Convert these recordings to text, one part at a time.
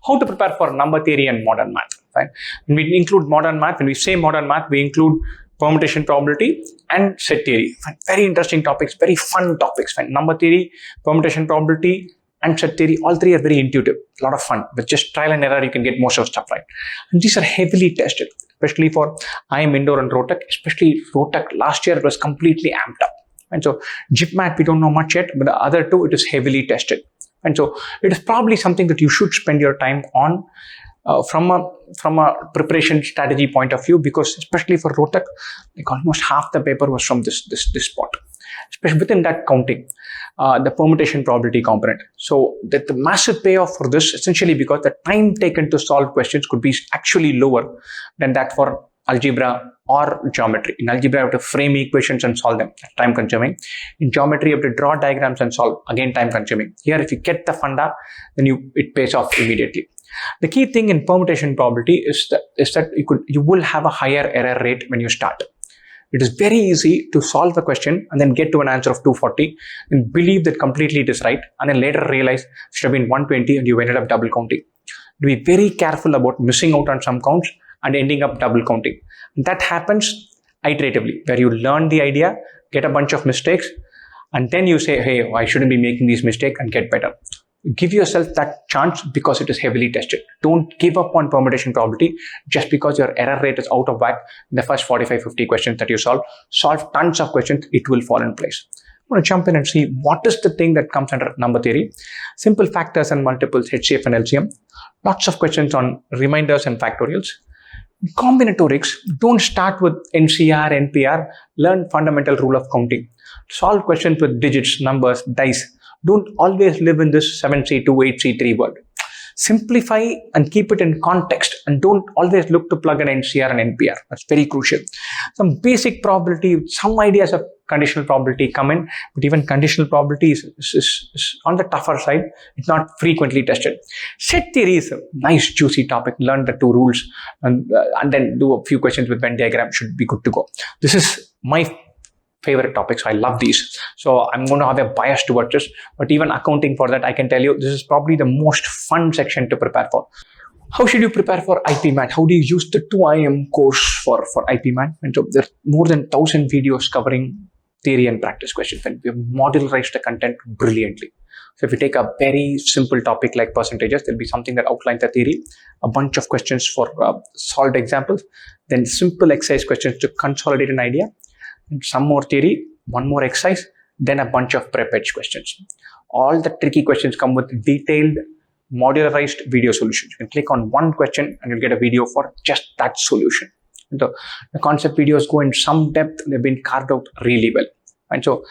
How to prepare for number theory and modern math, right? When we include modern math, when we say modern math, we include permutation probability and set theory. Very interesting topics, very fun topics. Number theory, permutation probability, and set theory, all three are very intuitive, a lot of fun. With just trial and error, you can get most of the stuff right. And these are heavily tested, especially for IIM Indore and Rohtak. Especially Rohtak, last year it was completely amped up. And so GIPMAT, we don't know much yet, but the other two, it is heavily tested. And so it is probably something that you should spend your time on from a preparation strategy point of view, because especially for Rohtak, like almost half the paper was from this spot. Especially within that counting, the permutation probability component. So the massive payoff for this, essentially because the time taken to solve questions could be actually lower than that for algebra or geometry. In algebra, you have to frame equations and solve them, time consuming. In geometry, you have to draw diagrams and solve, again time consuming. Here, if you get the funda, then it pays off immediately. The key thing in permutation probability is that you will have a higher error rate when you start. It is very easy to solve a question and then get to an answer of 240 and believe that completely it is right, and then later realize it should have been 120 and you ended up double counting. Be very careful about missing out on some counts and ending up double counting. And that happens iteratively, where you learn the idea, get a bunch of mistakes, and then you say, hey, I shouldn't be making these mistakes, and get better. Give yourself that chance because it is heavily tested. Don't give up on permutation probability just because your error rate is out of whack in the first 45-50 questions that you solve. Solve tons of questions, it will fall in place. I'm going to jump in and see what is the thing that comes under number theory. Simple factors and multiples, HCF and LCM. Lots of questions on reminders and factorials. Combinatorics, don't start with NCR, NPR. Learn fundamental rule of counting. Solve questions with digits, numbers, dice. Don't always live in this 7C2, 8C3 world. Simplify and keep it in context, and don't always look to plug in NCR and NPR. That's very crucial. Some basic probability, some ideas of conditional probability come in, but even conditional probability is on the tougher side. It's not frequently tested. Set theory is a nice juicy topic. Learn the two rules and then do a few questions with Venn diagram. Should be good to go. This is my favorite topics. I love these. So I'm going to have a bias towards this, but even accounting for that, I can tell you this is probably the most fun section to prepare for. How should you prepare for IPMAT? How do you use the 2IIM course for IPMAT? And so there are more than 1,000 videos covering theory and practice questions, and we have modularized the content brilliantly. So if you take a very simple topic like percentages, there'll be something that outlines the theory, a bunch of questions for solved examples, then simple exercise questions to consolidate an idea, some more theory, one more exercise, then a bunch of prep edge questions. All the tricky questions come with detailed modularized video solutions. You can click on one question and you'll get a video for just that solution. And the concept videos go in some depth. They've been carved out really well. And so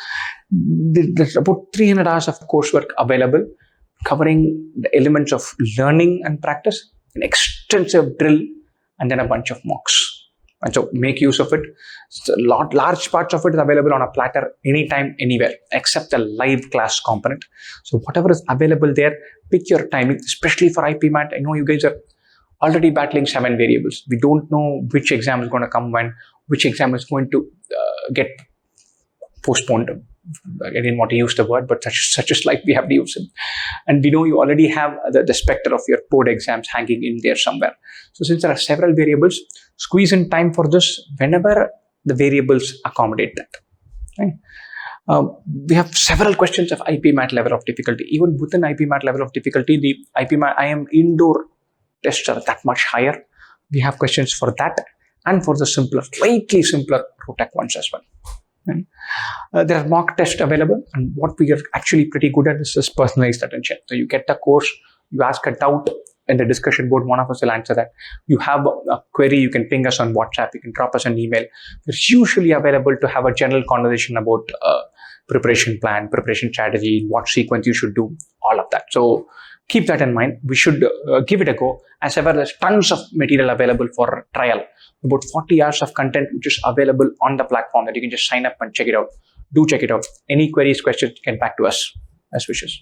there's about 300 hours of coursework available covering the elements of learning and practice, an extensive drill, and then a bunch of mocks. And so make use of it. So large parts of it is available on a platter anytime, anywhere, except the live class component. So whatever is available there, pick your timing, especially for IPMAT. I know you guys are already battling 7 variables. We don't know which exam is going to come when, which exam is going to get postponed. I didn't want to use the word, but such is life, we have to use it. And we know you already have the specter of your board exams hanging in there somewhere. So since there are several variables, squeeze in time for this whenever the variables accommodate that. Right? We have several questions of IPMAT level of difficulty. Even within IPMAT level of difficulty, the IIM Indore tests are that much higher. We have questions for that and for the simpler, slightly simpler Rohtak ones as well. There are mock tests available, and what we are actually pretty good at is personalized attention. So you get the course, you ask a doubt in the discussion board, one of us will answer that. You have a query, you can ping us on WhatsApp, you can drop us an email. It's usually available to have a general conversation about preparation plan, preparation strategy, what sequence you should do, all of that. So keep that in mind. We should give it a go, as ever there's tons of material available for trial. About 40 hours of content which is available on the platform that you can just sign up and check it out. Do check it out. Any queries, questions, get back to us. Best wishes.